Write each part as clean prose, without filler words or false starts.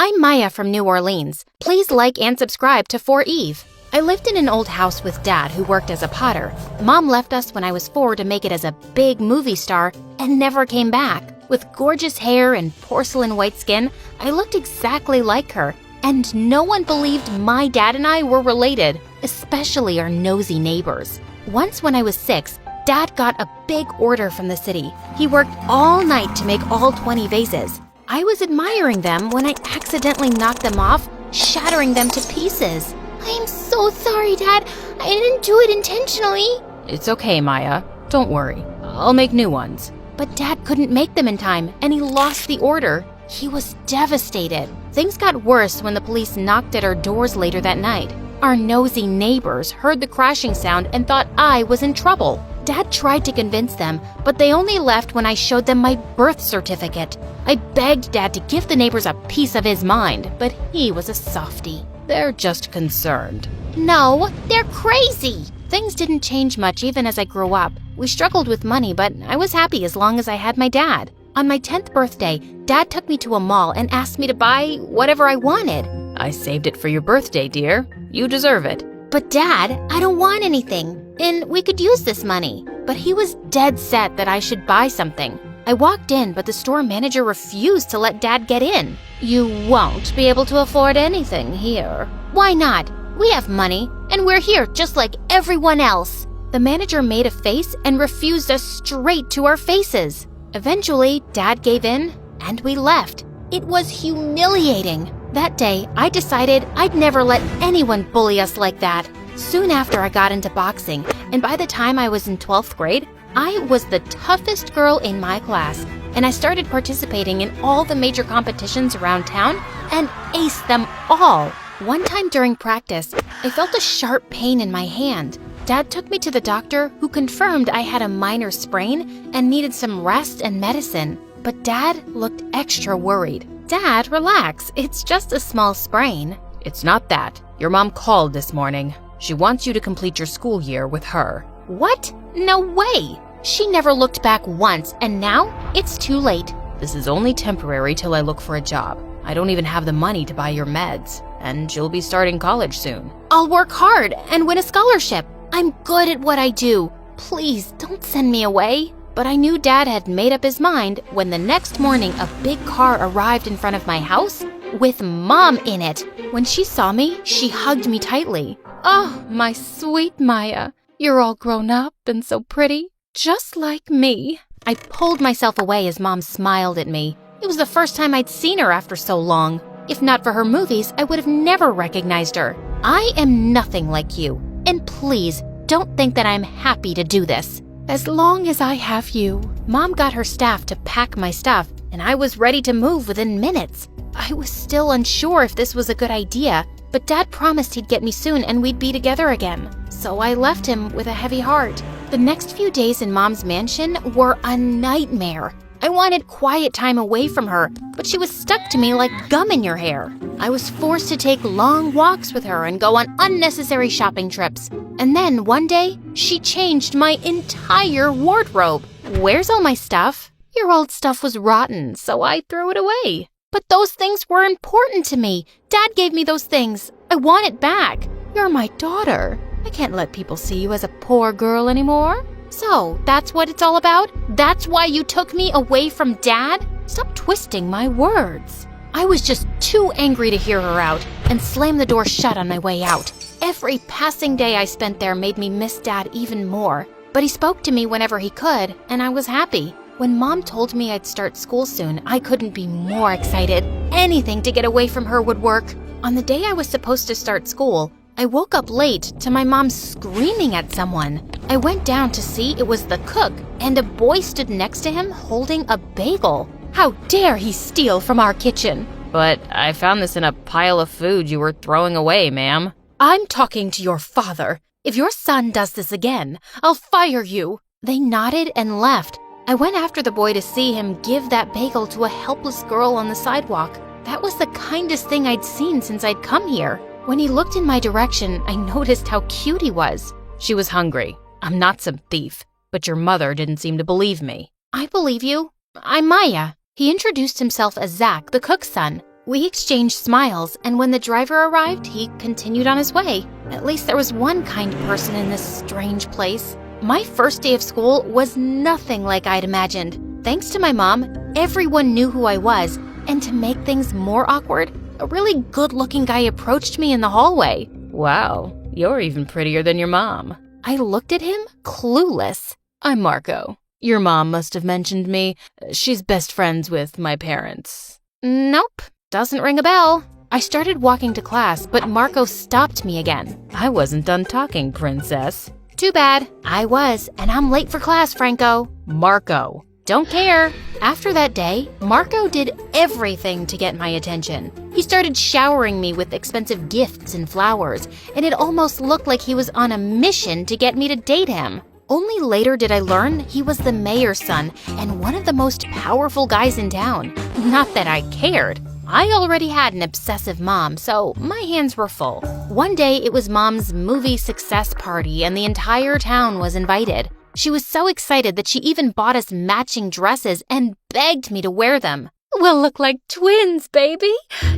I'm Maya from New Orleans. Please like and subscribe to For Eve. I lived in an old house with Dad, who worked as a potter. Mom left us when I was 4 to make it as a big movie star and never came back. With gorgeous hair and porcelain white skin, I looked exactly like her, and no one believed my dad and I were related, especially our nosy neighbors. Once when I was 6, Dad got a big order from the city. He worked all night to make all 20 vases. I was admiring them when I accidentally knocked them off, shattering them to pieces. I'm so sorry, Dad. I didn't do it intentionally. It's okay, Maya. Don't worry. I'll make new ones. But Dad couldn't make them in time, and he lost the order. He was devastated. Things got worse when the police knocked at our doors later that night. Our nosy neighbors heard the crashing sound and thought I was in trouble. Dad tried to convince them, but they only left when I showed them my birth certificate. I begged Dad to give the neighbors a piece of his mind, but he was a softie. They're just concerned. No, they're crazy. Things didn't change much even as I grew up. We struggled with money, but I was happy as long as I had my dad. On my 10th birthday, Dad took me to a mall and asked me to buy whatever I wanted. I saved it for your birthday, dear. You deserve it. But Dad, I don't want anything, and we could use this money. But he was dead set that I should buy something. I walked in, but the store manager refused to let Dad get in. You won't be able to afford anything here. Why not? We have money, and we're here just like everyone else. The manager made a face and refused us straight to our faces. Eventually, Dad gave in, and we left. It was humiliating. That day, I decided I'd never let anyone bully us like that. Soon after, I got into boxing, and by the time I was in 12th grade, I was the toughest girl in my class, and I started participating in all the major competitions around town and aced them all. One time during practice, I felt a sharp pain in my hand. Dad took me to the doctor, who confirmed I had a minor sprain and needed some rest and medicine. But Dad looked extra worried. Dad, relax. It's just a small sprain. It's not that. Your mom called this morning. She wants you to complete your school year with her. What? No way. She never looked back once, and now it's too late. This is only temporary till I look for a job. I don't even have the money to buy your meds, and you'll be starting college soon. I'll work hard and win a scholarship. I'm good at what I do. Please don't send me away. But I knew Dad had made up his mind when the next morning a big car arrived in front of my house with Mom in it. When she saw me, she hugged me tightly. Oh, my sweet Maya. You're all grown up and so pretty, just like me. I pulled myself away as Mom smiled at me. It was the first time I'd seen her after so long. If not for her movies, I would have never recognized her. I am nothing like you. And please, don't think that I'm happy to do this. As long as I have you. Mom got her staff to pack my stuff, and I was ready to move within minutes. I was still unsure if this was a good idea, but Dad promised he'd get me soon and we'd be together again. So I left him with a heavy heart. The next few days in Mom's mansion were a nightmare. I wanted quiet time away from her, but she was stuck to me like gum in your hair. I was forced to take long walks with her and go on unnecessary shopping trips. And then one day, she changed my entire wardrobe. Where's all my stuff? Your old stuff was rotten, so I threw it away. But those things were important to me. Dad gave me those things. I want it back. You're my daughter. I can't let people see you as a poor girl anymore. So, that's what it's all about? That's why you took me away from Dad? Stop twisting my words. I was just too angry to hear her out and slammed the door shut on my way out. Every passing day I spent there made me miss Dad even more. But he spoke to me whenever he could, and I was happy. When Mom told me I'd start school soon, I couldn't be more excited. Anything to get away from her would work. On the day I was supposed to start school, I woke up late to my mom screaming at someone. I went down to see it was the cook, and a boy stood next to him holding a bagel. How dare he steal from our kitchen? But I found this in a pile of food you were throwing away, ma'am. I'm talking to your father. If your son does this again, I'll fire you. They nodded and left. I went after the boy to see him give that bagel to a helpless girl on the sidewalk. That was the kindest thing I'd seen since I'd come here. When he looked in my direction, I noticed how cute he was. She was hungry. I'm not some thief, but your mother didn't seem to believe me. I believe you. I'm Maya. He introduced himself as Zach, the cook's son. We exchanged smiles, and when the driver arrived, he continued on his way. At least there was one kind person in this strange place. My first day of school was nothing like I'd imagined. Thanks to my mom, everyone knew who I was, and to make things more awkward, a really good-looking guy approached me in the hallway. Wow, you're even prettier than your mom. I looked at him, clueless. I'm Marco. Your mom must have mentioned me. She's best friends with my parents. Nope, doesn't ring a bell. I started walking to class, but Marco stopped me again. I wasn't done talking, princess. Too bad. I was, and I'm late for class, Franco. Marco. Don't care. After that day, Marco did everything to get my attention. He started showering me with expensive gifts and flowers, and it almost looked like he was on a mission to get me to date him. Only later did I learn he was the mayor's son and one of the most powerful guys in town. Not that I cared. I already had an obsessive mom, so my hands were full. One day, it was Mom's movie success party, and the entire town was invited. She was so excited that she even bought us matching dresses and begged me to wear them. We'll look like twins, baby.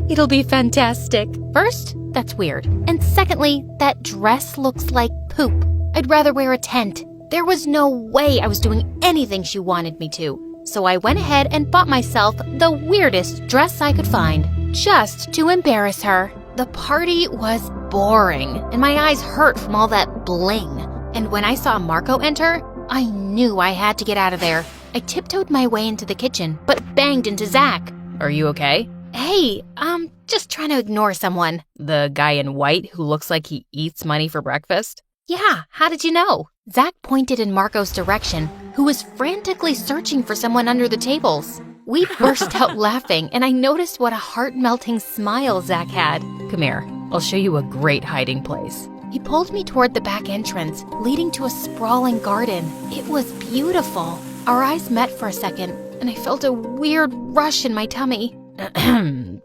It'll be fantastic. First, that's weird. And secondly, that dress looks like poop. I'd rather wear a tent. There was no way I was doing anything she wanted me to. So I went ahead and bought myself the weirdest dress I could find, just to embarrass her. The party was boring, and my eyes hurt from all that bling. And when I saw Marco enter, I knew I had to get out of there. I tiptoed my way into the kitchen, but banged into Zach. Are you okay? Hey, I'm just trying to ignore someone. The guy in white who looks like he eats money for breakfast? Yeah, how did you know? Zach pointed in Marco's direction, who was frantically searching for someone under the tables. We burst out laughing, and I noticed what a heart-melting smile Zach had. Come here, I'll show you a great hiding place. He pulled me toward the back entrance, leading to a sprawling garden. It was beautiful. Our eyes met for a second, and I felt a weird rush in my tummy.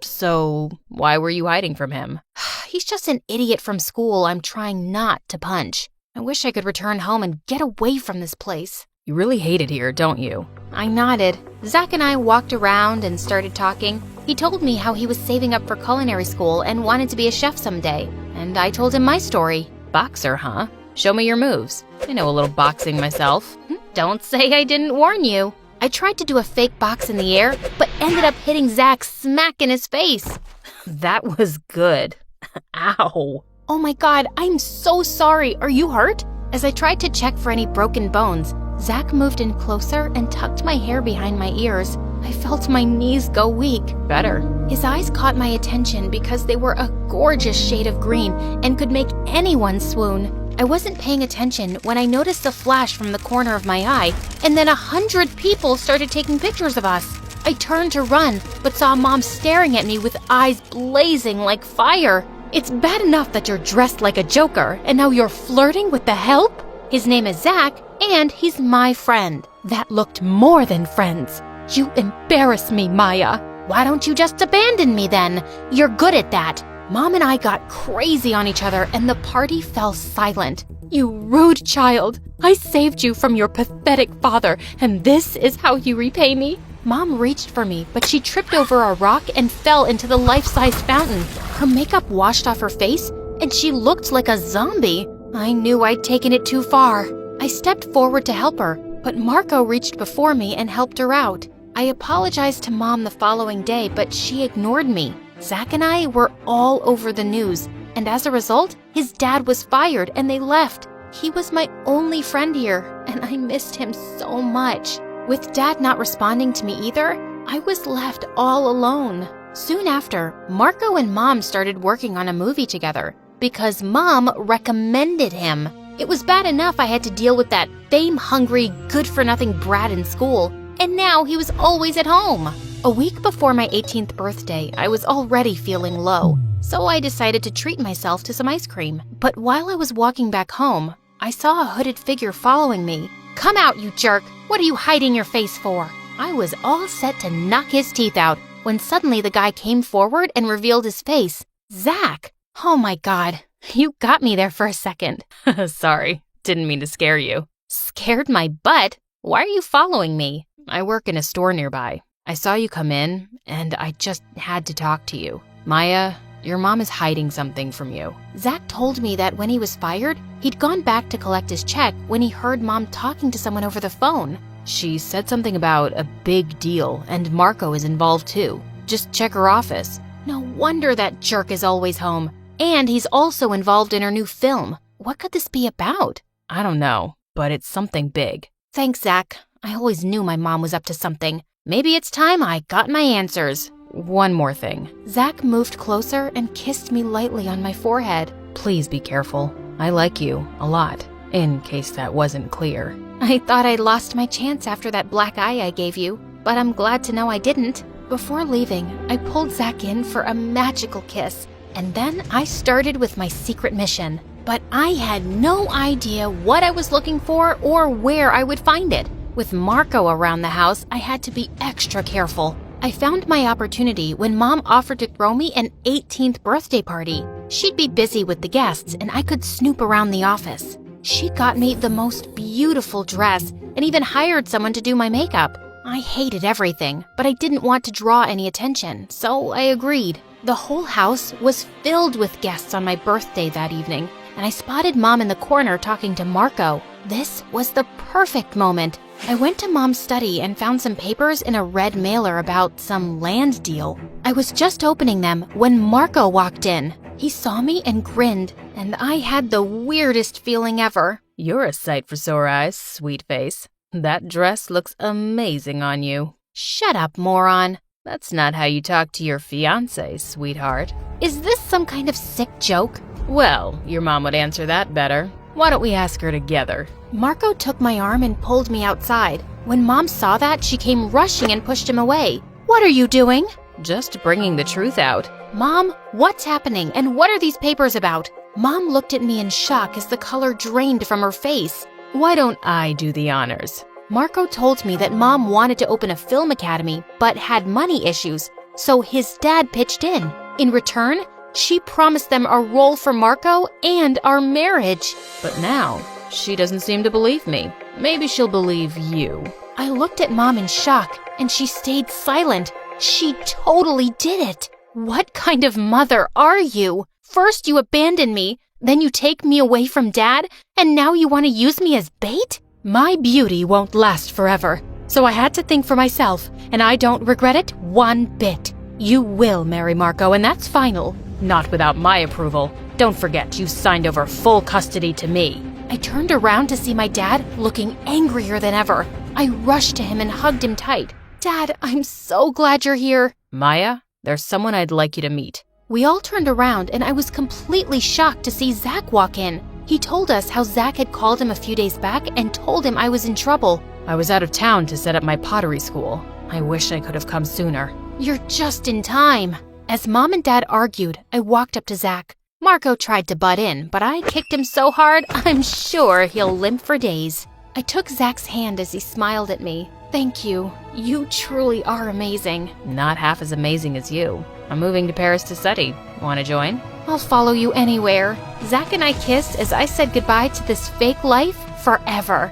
So, why were you hiding from him? He's just an idiot from school I'm trying not to punch. I wish I could return home and get away from this place. You really hate it here, don't you? I nodded. Zach and I walked around and started talking. He told me how he was saving up for culinary school and wanted to be a chef someday. And I told him my story. Boxer, huh? Show me your moves. I know a little boxing myself. Don't say I didn't warn you. I tried to do a fake box in the air, but ended up hitting Zach smack in his face. That was good. Ow. Oh my God, I'm so sorry. Are you hurt? As I tried to check for any broken bones, Zach moved in closer and tucked my hair behind my ears. I felt my knees go weak. Better. His eyes caught my attention because they were a gorgeous shade of green and could make anyone swoon. I wasn't paying attention when I noticed a flash from the corner of my eye, and then 100 people started taking pictures of us. I turned to run, but saw Mom staring at me with eyes blazing like fire. It's bad enough that you're dressed like a joker, and now you're flirting with the help? His name is Zach, and he's my friend. That looked more than friends. You embarrass me, Maya. Why don't you just abandon me then? You're good at that. Mom and I got crazy on each other, and the party fell silent. You rude child. I saved you from your pathetic father, and this is how you repay me? Mom reached for me, but she tripped over a rock and fell into the life-sized fountain. Her makeup washed off her face, and she looked like a zombie. I knew I'd taken it too far. I stepped forward to help her, but Marco reached before me and helped her out. I apologized to Mom the following day, but she ignored me. Zach and I were all over the news, and as a result, his dad was fired and they left. He was my only friend here, and I missed him so much. With Dad not responding to me either, I was left all alone. Soon after, Marco and Mom started working on a movie together because Mom recommended him. It was bad enough I had to deal with that fame-hungry, good-for-nothing brat in school, and now he was always at home. A week before my 18th birthday, I was already feeling low, so I decided to treat myself to some ice cream. But while I was walking back home, I saw a hooded figure following me. "Come out, you jerk! What are you hiding your face for?" I was all set to knock his teeth out when suddenly the guy came forward and revealed his face. Zach! Oh my God, you got me there for a second. Sorry, didn't mean to scare you. Scared my butt? Why are you following me? I work in a store nearby. I saw you come in, and I just had to talk to you. Maya, your mom is hiding something from you. Zach told me that when he was fired, he'd gone back to collect his check when he heard Mom talking to someone over the phone. She said something about a big deal, and Marco is involved too. Just check her office. No wonder that jerk is always home. And he's also involved in her new film. What could this be about? I don't know, but it's something big. Thanks, Zach. I always knew my mom was up to something. Maybe it's time I got my answers. One more thing. Zach moved closer and kissed me lightly on my forehead. Please be careful. I like you a lot, in case that wasn't clear. I thought I'd lost my chance after that black eye I gave you, but I'm glad to know I didn't. Before leaving, I pulled Zach in for a magical kiss, and then I started with my secret mission. But I had no idea what I was looking for or where I would find it. With Marco around the house, I had to be extra careful. I found my opportunity when Mom offered to throw me an 18th birthday party. She'd be busy with the guests, and I could snoop around the office. She got me the most beautiful dress and even hired someone to do my makeup. I hated everything, but I didn't want to draw any attention, so I agreed. The whole house was filled with guests on my birthday that evening, and I spotted Mom in the corner talking to Marco. This was the perfect moment. I went to Mom's study and found some papers in a red mailer about some land deal. I was just opening them when Marco walked in. He saw me and grinned, and I had the weirdest feeling ever. You're a sight for sore eyes, sweet face. That dress looks amazing on you. Shut up, moron. That's not how you talk to your fiancé, sweetheart. Is this some kind of sick joke? Well, your mom would answer that better. Why don't we ask her together? Marco took my arm and pulled me outside. When Mom saw that, she came rushing and pushed him away. What are you doing? Just bringing the truth out. Mom, what's happening and what are these papers about? Mom looked at me in shock as the color drained from her face. Why don't I do the honors? Marco told me that Mom wanted to open a film academy, but had money issues, so his dad pitched in. In return, she promised them a role for Marco and our marriage. But now, she doesn't seem to believe me. Maybe she'll believe you. I looked at Mom in shock, and she stayed silent. She totally did it. What kind of mother are you? First you abandon me, then you take me away from Dad, and now you want to use me as bait? My beauty won't last forever, so I had to think for myself, and I don't regret it one bit. You will marry Marco, and that's final. Not without my approval. Don't forget, you signed over full custody to me. I turned around to see my dad looking angrier than ever. I rushed to him and hugged him tight. Dad, I'm so glad you're here. Maya, there's someone I'd like you to meet. We all turned around, and I was completely shocked to see Zach walk in. He told us how Zach had called him a few days back and told him I was in trouble. I was out of town to set up my pottery school. I wish I could have come sooner. You're just in time. As Mom and Dad argued, I walked up to Zach. Marco tried to butt in, but I kicked him so hard, I'm sure he'll limp for days. I took Zach's hand as he smiled at me. Thank you. You truly are amazing. Not half as amazing as you. I'm moving to Paris to study. Want to join? I'll follow you anywhere. Zach and I kissed as I said goodbye to this fake life forever.